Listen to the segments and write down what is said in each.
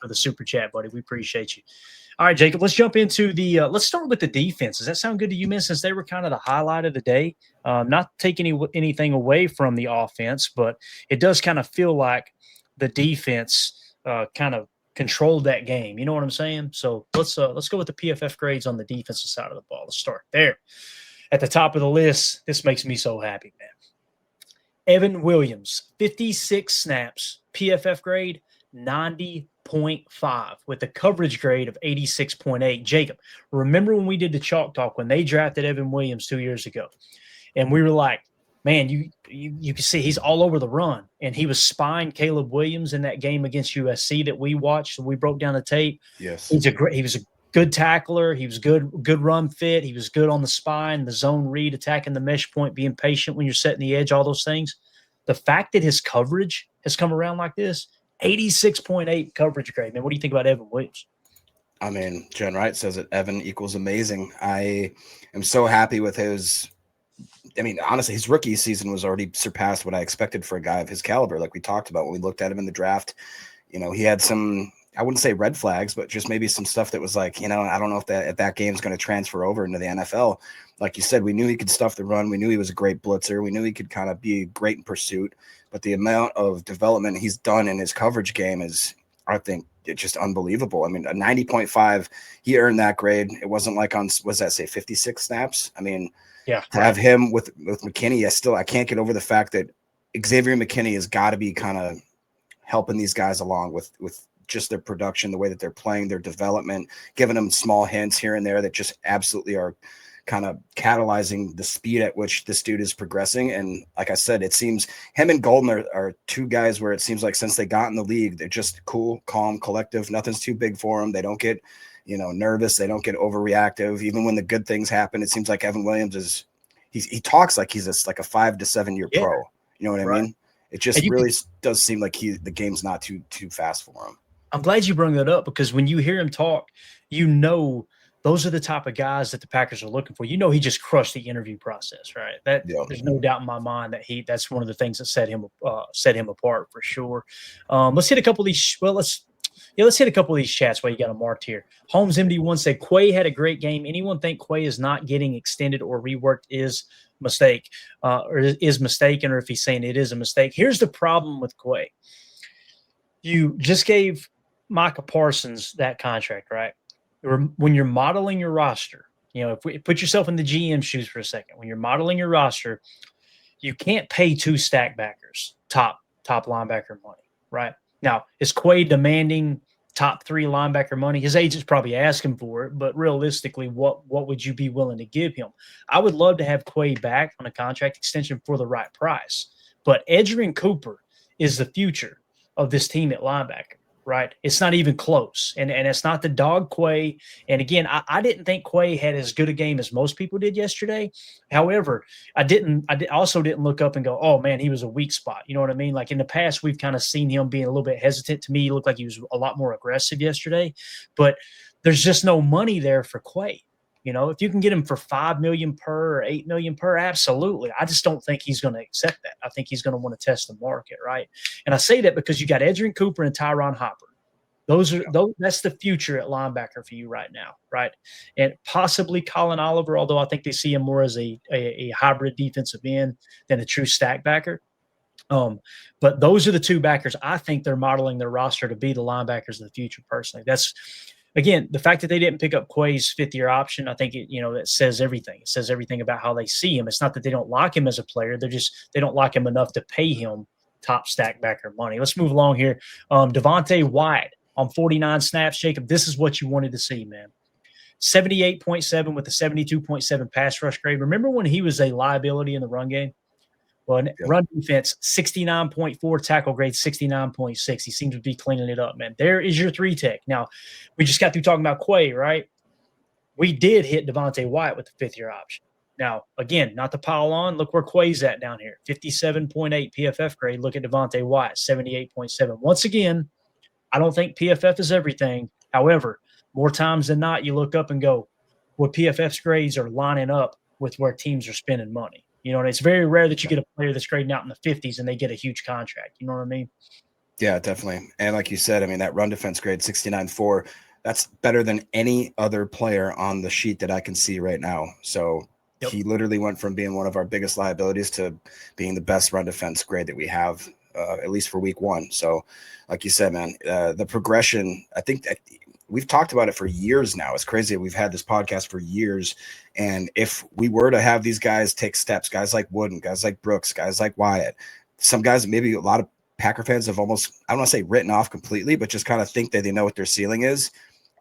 for the super chat, buddy. We appreciate you. All right, Jacob, let's jump into let's start with the defense. Does that sound good to you, man, since they were kind of the highlight of the day? Not taking anything away from the offense, but it does kind of feel like the defense kind of controlled that game. You know what I'm saying? So let's go with the PFF grades on the defensive side of the ball. Let's start there. At the top of the list, this makes me so happy, man. Evan Williams, 56 snaps, PFF grade 90.5 with a coverage grade of 86.8. Jacob, remember when we did the Chalk Talk when they drafted Evan Williams 2 years ago? And we were like, man, you can see he's all over the run. And he was spying Caleb Williams in that game against USC that we watched. And we broke down the tape. Yes. He was a good tackler. He was good run fit. He was good on the spine, the zone read, attacking the mesh point, being patient when you're setting the edge, all those things. The fact that his coverage has come around like this, 86.8 coverage grade, man. What do you think about Evan Williams? I mean, Jen Wright says it. Evan equals amazing. I am so happy with his. I mean, honestly, his rookie season was already surpassed what I expected for a guy of his caliber. Like we talked about when we looked at him in the draft, he had some, I wouldn't say red flags, but just maybe some stuff that was like, I don't know if that game's going to transfer over into the NFL. Like you said, we knew he could stuff the run. We knew he was a great blitzer. We knew he could kind of be great in pursuit. But the amount of development he's done in his coverage game is, I think, it's just unbelievable. I mean, a 90.5, he earned that grade. It wasn't like on, was that say 56 snaps? I mean, yeah, to have him with McKinney, I can't get over the fact that Xavier McKinney has got to be kind of helping these guys along with just their production, the way that they're playing, their development, giving them small hints here and there that just absolutely are kind of catalyzing the speed at which this dude is progressing. And like I said, it seems him and Golden are two guys where it seems like since they got in the league, they're just cool, calm, collective. Nothing's too big for them. They don't get, nervous. They don't get overreactive. Even when the good things happen, it seems like Evan Williams he talks like he's like a 5 to 7 year pro. You know what I mean? It just really does seem like the game's not too fast for him. I'm glad you brought that up because when you hear him talk, those are the type of guys that the Packers are looking for. He just crushed the interview process, right? There's no doubt in my mind that that's one of the things that set him apart for sure. Let's hit a couple of these. Well, let's hit a couple of these chats while you got them marked here. Holmes MD1 said Quay had a great game. Anyone think Quay is not getting extended or reworked is mistaken, or if he's saying it is a mistake. Here's the problem with Quay. You just gave Micah Parsons that contract, right? When you're modeling your roster, if we put yourself in the GM shoes for a second, when you're modeling your roster, you can't pay 2 stack backers top linebacker money, right? Now, is Quay demanding top 3 linebacker money? His agent's probably asking for it, but realistically, what would you be willing to give him? I would love to have Quay back on a contract extension for the right price, but Edgerrin Cooper is the future of this team at linebacker. Right. It's not even close. And it's not the dog Quay. And again, I didn't think Quay had as good a game as most people did yesterday. However, I also didn't look up and go, oh man, he was a weak spot. You know what I mean? Like in the past, we've kind of seen him being a little bit hesitant. To me, he looked like he was a lot more aggressive yesterday, but there's just no money there for Quay. If you can get him for $5 million per or $8 million per, absolutely. I just don't think he's going to accept that. I think he's going to want to test the market, right? And I say that because you got Edgerrin Cooper and Tyron Hopper. That's the future at linebacker for you right now, right? And possibly Colin Oliver, although I think they see him more as a hybrid defensive end than a true stack backer. But those are the 2 backers I think they're modeling their roster to be the linebackers of the future. Personally, that's. Again, the fact that they didn't pick up Quay's 5th-year option, I think it says everything. It says everything about how they see him. It's not that they don't like him as a player; they don't like him enough to pay him top stack backer money. Let's move along here. Devontae Wyatt on 49 snaps. Jacob, this is what you wanted to see, man. 78.7 with a 72.7 pass rush grade. Remember when he was a liability in the run game? Well, run defense, 69.4, tackle grade, 69.6. He seems to be cleaning it up, man. There is your 3-tech. Now, we just got through talking about Quay, right? We did hit Devontae Wyatt with the 5th-year option. Now, again, not to pile on, look where Quay's at down here. 57.8 PFF grade. Look at Devontae Wyatt, 78.7. Once again, I don't think PFF is everything. However, more times than not, you look up and go, well, PFF's grades are lining up with where teams are spending money. And it's very rare that you get a player that's grading out in the 50s and they get a huge contract. You know what I mean? Yeah, definitely. And like you said, I mean, that run defense grade 69.4, that's better than any other player on the sheet that I can see right now. So Yep. he literally went from being one of our biggest liabilities to being the best run defense grade that we have, at least for week 1. So, like you said, man, the progression, I think that we've talked about it for years now. It's crazy. We've had this podcast for years. And if we were to have these guys take steps, guys like Wooden, guys like Brooks, guys like Wyatt, some guys, maybe a lot of Packer fans have almost, I don't want to say written off completely, but just kind of think that they know what their ceiling is.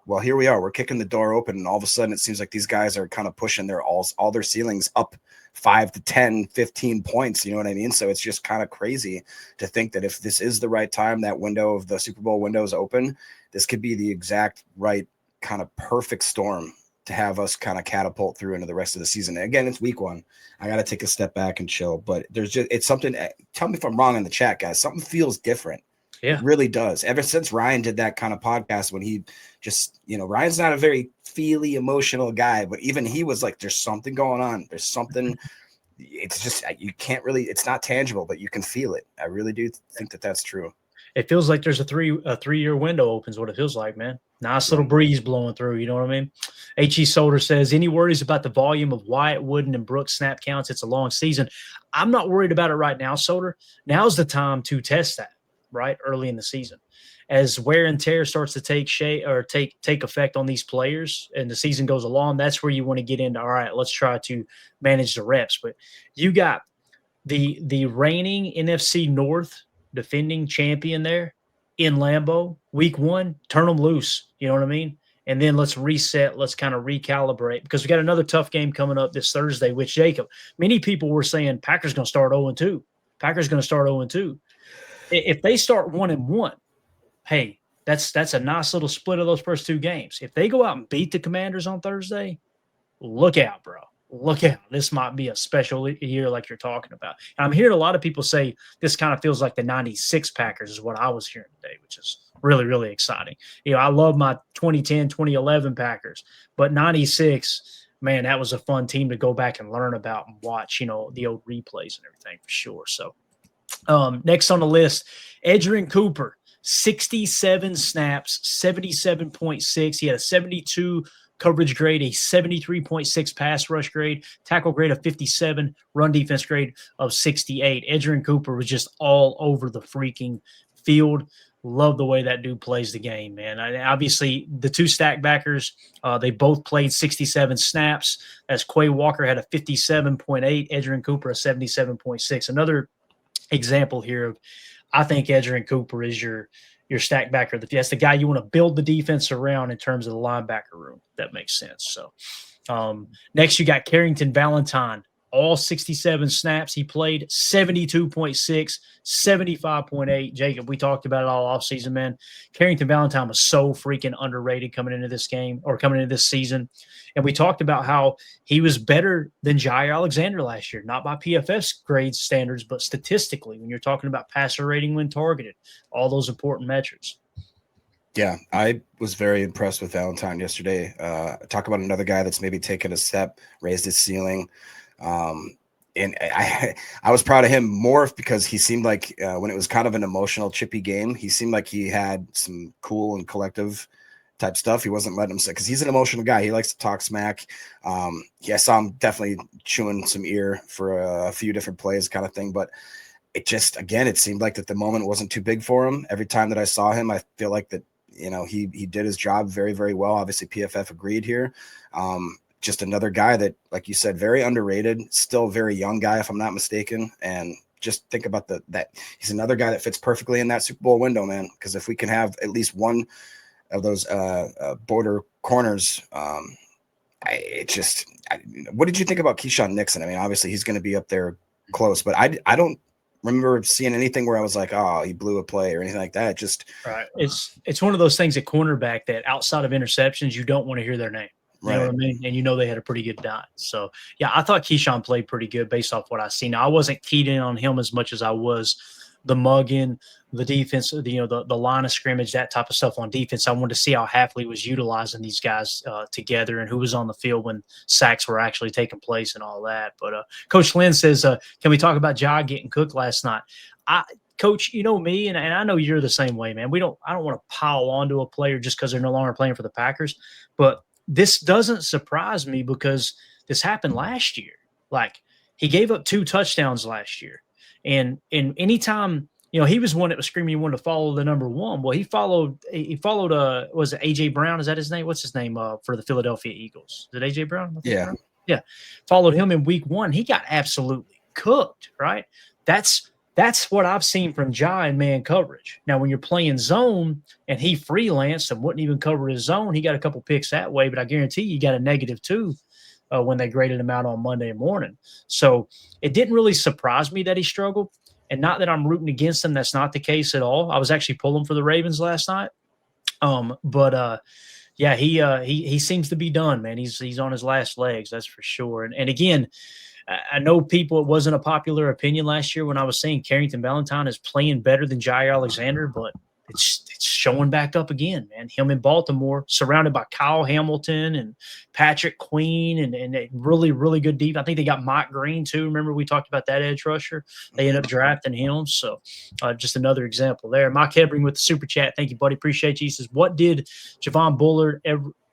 Well, here we are. We're kicking the door open, and all of a sudden it seems like these guys are kind of pushing their all their ceilings up 5 to 10, 15 points. You know what I mean? So it's just kind of crazy to think that if this is the right time, that window of the Super Bowl window is open, this could be the exact right kind of perfect storm to have us kind of catapult through into the rest of the season. And again, it's week 1. I got to take a step back and chill, but there's just, it's something, tell me if I'm wrong in the chat, guys, something feels different. Yeah. It really does. Ever since Ryan did that kind of podcast, when he just, Ryan's not a very feely, emotional guy, but even he was like, there's something going on. There's something, it's just, you can't really, it's not tangible, but you can feel it. I really do think that that's true. It feels like there's a 3-year window opens, what it feels like, man. Nice little breeze blowing through, you know what I mean? H.E. Solder says, any worries about the volume of Wyatt, Wooden, and Brooks snap counts? It's a long season. I'm not worried about it right now, Solder. Now's the time to test that, right, early in the season. As wear and tear starts to take shape or take effect on these players and the season goes along, that's where you want to get into, all right, let's try to manage the reps. But you got the reigning NFC North defending champion there in Lambeau, week 1, turn them loose. You know what I mean? And then let's reset. Let's kind of recalibrate because we got another tough game coming up this Thursday with Jacob. Many people were saying Packers going to start 0-2. Packers going to start 0-2. If they start 1-1, hey, that's a nice little split of those first 2 games. If they go out and beat the Commanders on Thursday, look out, bro. Look out. This might be a special year like you're talking about. And I'm hearing a lot of people say this kind of feels like the 96 Packers is what I was hearing today, which is really, really exciting. I love my 2010, 2011 Packers, but 96, man, that was a fun team to go back and learn about and watch, the old replays and everything for sure. So next on the list, Edgerrin Cooper, 67 snaps, 77.6. He had a 72 coverage grade, a 73.6 pass rush grade, tackle grade of 57, run defense grade of 68. Edgerrin Cooper was just all over the freaking field. Love the way that dude plays the game, man. Obviously, the 2 stack backers, they both played 67 snaps. As Quay Walker had a 57.8, Edgerrin Cooper a 77.6. Another example here of, I think Edgerrin Cooper is your stack backer. That's the guy you want to build the defense around in terms of the linebacker room. That makes sense. So next you got Carrington Valentine. All 67 snaps he played, 72.6, 75.8. Jacob, we talked about it all offseason, man. Carrington Valentine was so freaking underrated coming into this game or coming into this season. And we talked about how he was better than Jair Alexander last year, not by PFF's grade standards, but statistically, when you're talking about passer rating when targeted, all those important metrics. Yeah, I was very impressed with Valentine yesterday. Talk about another guy that's maybe taken a step, raised his ceiling. And I was proud of him more because he seemed like when it was kind of an emotional, chippy game, he seemed like he had some cool and collective type stuff. He wasn't letting him say, because he's an emotional guy. He likes to talk smack. Yeah, I saw him definitely chewing some ear for a few different plays kind of thing. But it just, again, it seemed like that the moment wasn't too big for him. Every time that I saw him, I feel like that, he did his job very, very well. Obviously, PFF agreed here. Just another guy that, like you said, very underrated, still a very young guy, if I'm not mistaken. And just think about that he's another guy that fits perfectly in that Super Bowl window, man. Because if we can have at least one of those border corners, what did you think about Keyshawn Nixon? I mean, obviously he's going to be up there close, but I don't remember seeing anything where I was like, oh, he blew a play or anything like that. Just right. It's one of those things at cornerback that outside of interceptions, you don't want to hear their name. You know what I mean? And they had a pretty good night. So, yeah, I thought Keyshawn played pretty good based off what I seen. Now, I wasn't keyed in on him as much as I was the mugging, the defense, the line of scrimmage, that type of stuff on defense. I wanted to see how Hafley was utilizing these guys together and who was on the field when sacks were actually taking place and all that. But Coach Lynn says, can we talk about Jai getting cooked last night? Coach, you know me, and I know you're the same way, man. I don't want to pile onto a player just because they're no longer playing for the Packers. But this doesn't surprise me because this happened last year. Like, he gave up 2 touchdowns last year. And anytime, he was one that was screaming he wanted to follow the number 1. Well, he followed was it AJ Brown? Is that his name? What's his name for the Philadelphia Eagles? Is it AJ Brown? Yeah. Brown? Yeah. Followed him in week 1. He got absolutely cooked, right? That's what I've seen from Ja in man coverage. Now, when you're playing zone and he freelanced and wouldn't even cover his zone, he got a couple picks that way, but I guarantee you got a -2 when they graded him out on Monday morning. So it didn't really surprise me that he struggled. And not that I'm rooting against him. That's not the case at all. I was actually pulling for the Ravens last night. Yeah, he seems to be done, man. He's on his last legs, that's for sure. And again, I know it wasn't a popular opinion last year when I was saying Carrington Valentine is playing better than Jair Alexander, but it's showing back up again, man. Him in Baltimore, surrounded by Kyle Hamilton and Patrick Queen and a really, really good deep. I think they got Mike Green too. Remember we talked about that edge rusher? They ended up drafting him. So just another example there. Mike Hebring with the super chat. Thank you, buddy. Appreciate you. He says, what did Javon Bullard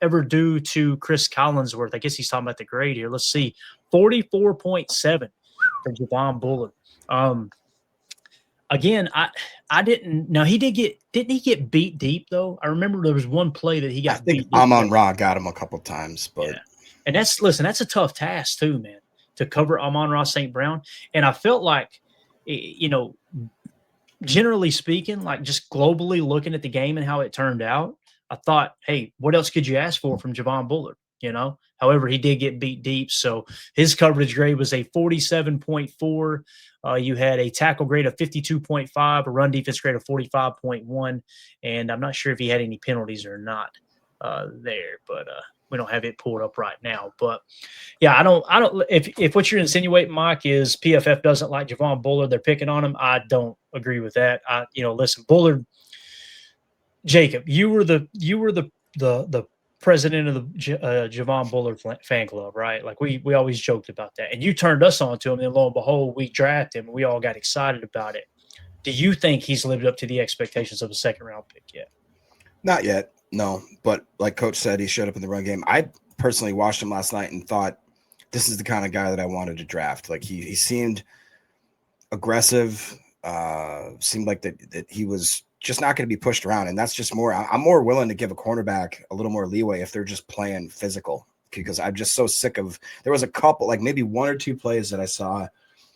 ever do to Chris Collinsworth? I guess he's talking about the grade here. Let's see. 44.7 for Javon Bullard. Again, I didn't. Now didn't he get beat deep though? I remember there was one play that he got. I think Amon-Ra got him a couple times, but yeah. And that's a tough task too, man, to cover Amon-Ra St. Brown. And I felt like, generally speaking, like just globally looking at the game and how it turned out, I thought, hey, what else could you ask for from Javon Bullard? However, he did get beat deep. So his coverage grade was a 47.4. You had a tackle grade of 52.5, a run defense grade of 45.1. And I'm not sure if he had any penalties or not there, but we don't have it pulled up right now. But yeah, I don't, if what you're insinuating, Mike, is PFF doesn't like Javon Bullard, they're picking on him. I don't agree with that. Listen, Bullard, Jacob, you were the president of the Javon Bullard fan club, right? Like we always joked about that. And you turned us on to him, and lo and behold, we drafted him, and we all got excited about it. Do you think he's lived up to the expectations of a second-round pick yet? Not yet, no. But like Coach said, he showed up in the run game. I personally watched him last night and thought, this is the kind of guy that I wanted to draft. Like he seemed aggressive, seemed like that he was just not going to be pushed around. And that's just more, I'm more willing to give a cornerback a little more leeway if they're just playing physical, because I'm just so sick of, there was a couple, like maybe 1 or 2 plays that I saw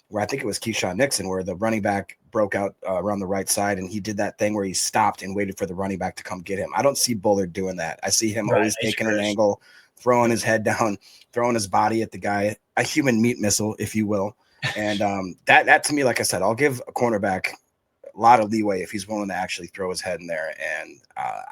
where I think it was Keyshawn Nixon, where the running back broke out around the right side, and he did that thing where he stopped and waited for the running back to come get him. I don't see Bullard doing that. I see him always taking an angle, throwing his head down, throwing his body at the guy, a human meat missile, if you will. And that to me, like I said, I'll give a cornerback a lot of leeway if he's willing to actually throw his head in there. And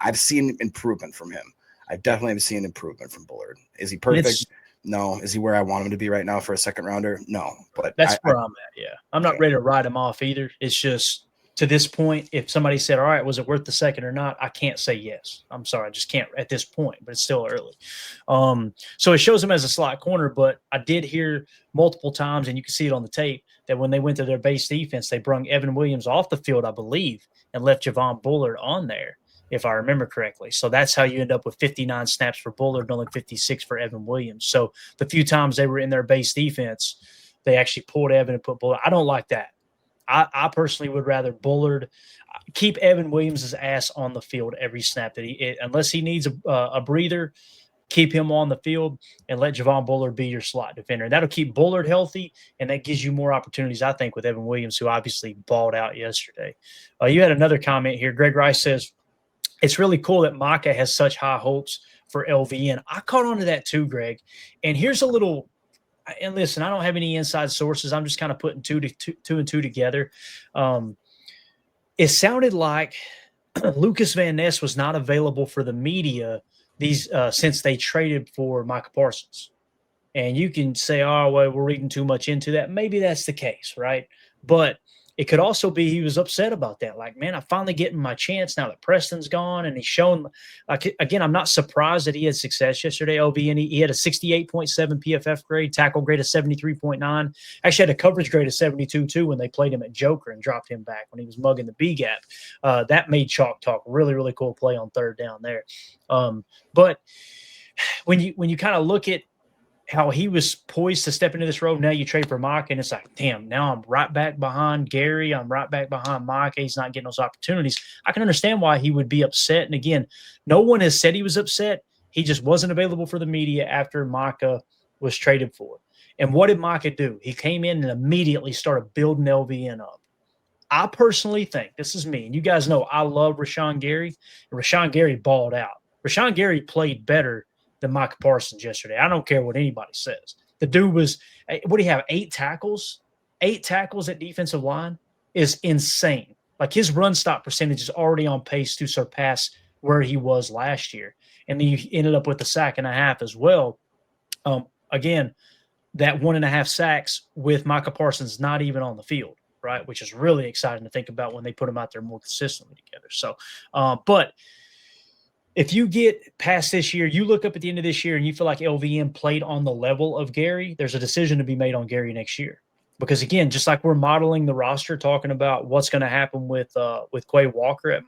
I've seen improvement from him. I definitely have seen improvement from Bullard. Is he perfect? No. Is he where I want him to be right now for a second rounder? No. But that's where I'm at. Yeah. I'm not ready to write him off either. It's just, to this point, if somebody said, all right, was it worth the second or not? I can't say yes. I'm sorry. I just can't at this point, but it's still early. So it shows him as a slot corner, but I did hear multiple times, and you can see it on the tape, that when they went to their base defense, they brung Evan Williams off the field, I believe, and left Javon Bullard on there, if I remember correctly. So that's how you end up with 59 snaps for Bullard and only 56 for Evan Williams. So the few times they were in their base defense, they actually pulled Evan and put Bullard. I don't like that. I personally would rather Bullard keep Evan Williams' ass on the field every snap that unless he needs a breather, keep him on the field and let Javon Bullard be your slot defender. That'll keep Bullard healthy, and that gives you more opportunities, I think, with Evan Williams, who obviously balled out yesterday. You had another comment here. Greg Rice says, it's really cool that Micah has such high hopes for LVN. I caught on to that too, Greg. And here's a little – and listen, I don't have any inside sources. I'm just kind of putting two and two together. It sounded like Lucas Van Ness was not available for the media since they traded for Micah Parsons. And you can say, oh, well, we're reading too much into that. Maybe that's the case, right? But it could also be he was upset about that. Like, man, I'm finally getting my chance now that Preston's gone, and he's shown. Like, again, I'm not surprised that he had success yesterday. LV, and he had a 68.7 PFF grade, tackle grade of 73.9. Actually, had a coverage grade of 72 too when they played him at Joker and dropped him back when he was mugging the B gap. That made chalk talk. Really, really cool play on third down there. But when you kind of look at how he was poised to step into this role. Now you trade for Mike, and it's like, damn, now I'm right back behind Gary. I'm right back behind Mike. He's not getting those opportunities. I can understand why he would be upset. And again, no one has said he was upset. He just wasn't available for the media after Micah was traded for. And what did Micah do? He came in and immediately started building LVN up. I personally think, this is me, and you guys know I love Rashawn Gary, and Rashawn Gary balled out. Rashawn Gary played better than Micah Parsons yesterday. I don't care what anybody says. The dude was, what do you have, 8 tackles? 8 tackles at defensive line is insane. Like, his run stop percentage is already on pace to surpass where he was last year. And then you ended up with a sack and a half as well. Again, that 1.5 sacks with Micah Parsons not even on the field, right? Which is really exciting to think about when they put him out there more consistently together. So, but if you get past this year, you look up at the end of this year and you feel like LVN played on the level of Gary, there's a decision to be made on Gary next year. Because again, just like we're modeling the roster, talking about what's going to happen with Quay Walker at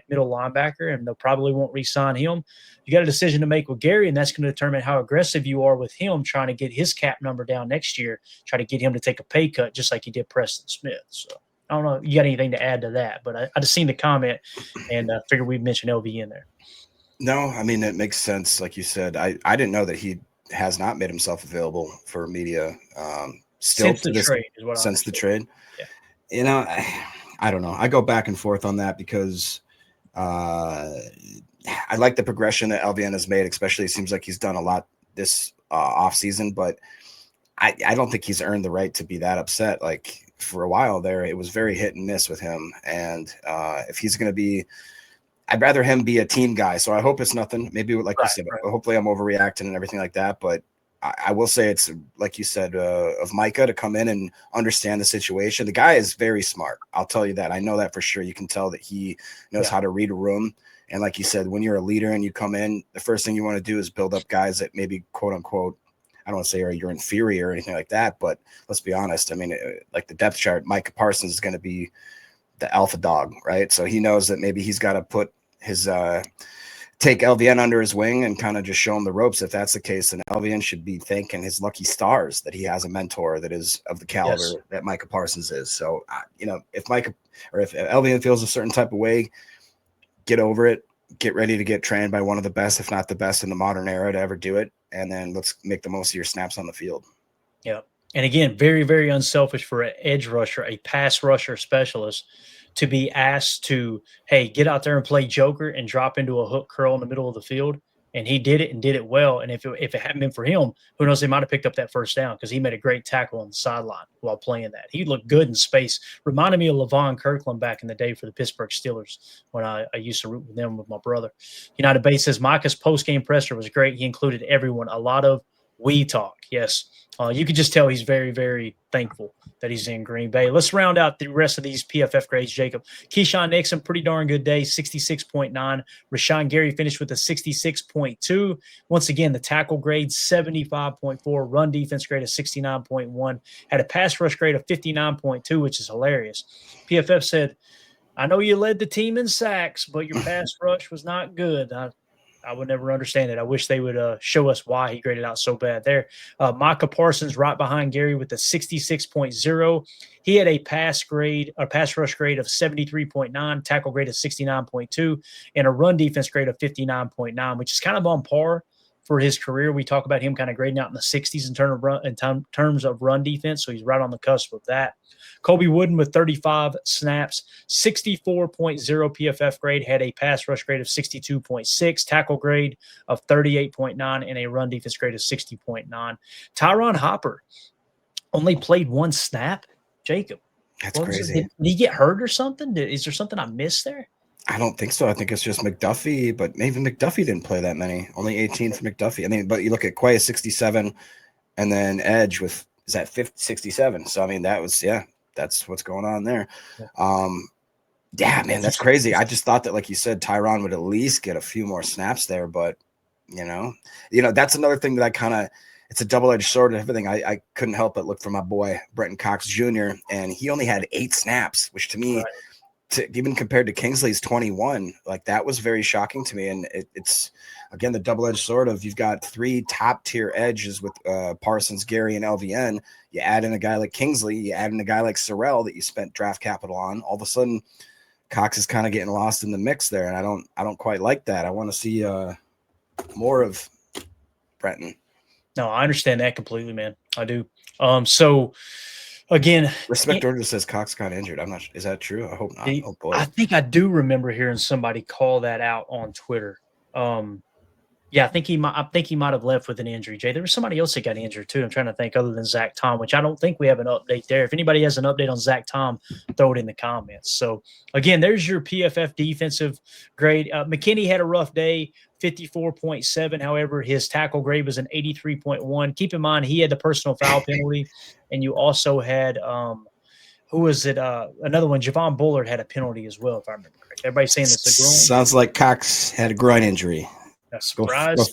middle linebacker, and they probably won't re-sign him. You got a decision to make with Gary, and that's going to determine how aggressive you are with him trying to get his cap number down next year, try to get him to take a pay cut just like he did Preston Smith. So I don't know if you got anything to add to that, but I just seen the comment and figured we'd mention LVN there. No, I mean, it makes sense. Like you said, I didn't know that he has not made himself available for media still since the trade is what since the trade. Yeah. You know, I don't know. I go back and forth on that because I like the progression that LVN has made, especially it seems like he's done a lot this offseason, but I don't think he's earned the right to be that upset. Like, for a while there, it was very hit and miss with him. And if he's going to be, I'd rather him be a team guy. So I hope it's nothing. Maybe like you said, hopefully I'm overreacting and everything like that. But I will say it's like you said, of Micah to come in and understand the situation. The guy is very smart. I'll tell you that. I know that for sure. You can tell that he knows how to read a room. And like you said, when you're a leader and you come in, the first thing you want to do is build up guys that maybe, quote unquote, I don't want to say you're inferior or anything like that, but let's be honest. I mean, like the depth chart, Micah Parsons is going to be the alpha dog, right? So he knows that maybe he's got to put his take LVN under his wing and kind of just show him the ropes. If that's the case, then LVN should be thanking his lucky stars that he has a mentor that is of the caliber that Micah Parsons is. So, if LVN feels a certain type of way, get over it. Get ready to get trained by one of the best, if not the best in the modern era to ever do it. And then let's make the most of your snaps on the field. Yeah. And again, very, very unselfish for an edge rusher, a pass rusher specialist, to be asked to, hey, get out there and play Joker and drop into a hook curl in the middle of the field. And he did it and did it well. And if it hadn't been for him, who knows, they might have picked up that first down because he made a great tackle on the sideline while playing that. He looked good in space. Reminded me of Levon Kirkland back in the day for the Pittsburgh Steelers when I used to root with them with my brother. United Base says Micah's post-game presser was great. He included everyone. A lot of we talk. Yes. You could just tell he's very, very thankful that he's in Green Bay. Let's round out the rest of these PFF grades, Jacob. Keyshawn Nixon, pretty darn good day, 66.9. Rashawn Gary finished with a 66.2. Once again, the tackle grade, 75.4. Run defense grade of 69.1. Had a pass rush grade of 59.2, which is hilarious. PFF said, I know you led the team in sacks, but your pass rush was not good. I would never understand it. I wish they would show us why he graded out so bad there. Micah Parsons right behind Gary with a 66.0. He had a pass rush grade of 73.9, tackle grade of 69.2, and a run defense grade of 59.9, which is kind of on par for his career. We talk about him kind of grading out in the 60s in terms of run defense, so he's right on the cusp of that. Kobe Wooden with 35 snaps, 64.0 PFF grade, had a pass rush grade of 62.6, tackle grade of 38.9, and a run defense grade of 60.9. Tyron Hopper only played 1 snap. Jacob, that's crazy. Did he get hurt or something? Is there something I missed there? I don't think so. I think it's just McDuffie, but maybe McDuffie didn't play that many. Only 18 for McDuffie. I mean, but you look at Quay 67, and then Edge with, is that 67? So I mean, that was that's what's going on there. Yeah. Yeah, man, that's crazy. I just thought that, like you said, Tyron would at least get a few more snaps there, but that's another thing that it's a double-edged sword and everything. I couldn't help but look for my boy Brenton Cox Jr. and he only had 8 snaps, which to me, even compared to Kingsley's 21, like that was very shocking to me. And it's again the double-edged sword of you've got 3 top-tier edges with Parsons, Gary, and LVN. You add in a guy like Kingsley, you add in a guy like Sorrell that you spent draft capital on. All of a sudden, Cox is kind of getting lost in the mix there, and I don't quite like that. I want to see more of Brenton. No, I understand that completely, man. I do. So again, Respect Order says Cox got injured. I'm not. Is that true? I hope not. Oh boy. I think I do remember hearing somebody call that out on Twitter. Yeah, I think he might have left with an injury. Jay, there was somebody else that got injured too. I'm trying to think other than Zach Tom, which I don't think we have an update there. If anybody has an update on Zach Tom, throw it in the comments. So again, there's your PFF defensive grade. McKinney had a rough day, 54.7. However, his tackle grade was an 83.1. Keep in mind, he had the personal foul penalty, and you also had who was it? Another one, Javon Bullard had a penalty as well, if I remember correctly. Everybody's saying it's a groin. Sounds like Cox had a groin injury. A surprise.